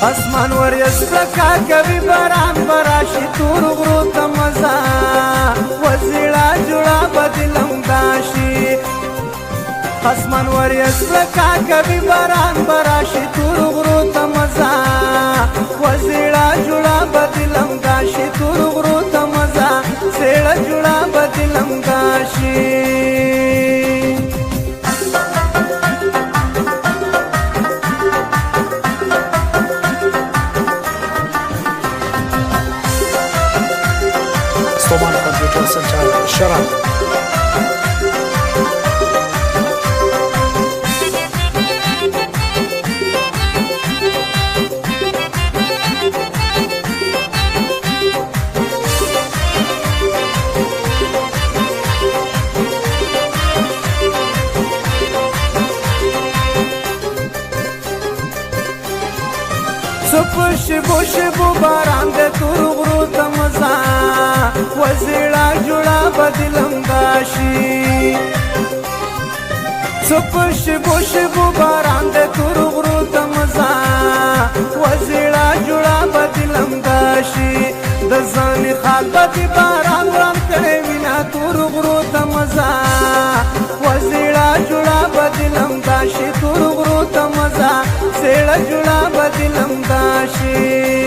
اسمان ور یسپکا کوي باران براشي تور غرو ته مزا وزړه جوړه بدلم داشي اسمان ور یسپکا کوي باران براشي تور غرو ته مزا وزړه جوړه بدلم داشي تور غرو ته مزا سړه جوړه بدلم داشي Stoman Computer Center, Sharan. شبو شبو باران د تور غرو ته مزا وزړه جوړه بدلم داشي شبو شبو باران د تور غرو ته مزا وزړه جوړه بدلم داشي د ځان خالبت باران ورم کړي وینا تور غرو ته مزا وزړه جوړه بدلم داشي تور غرو ته مزا سړه جوړه بدلم داشي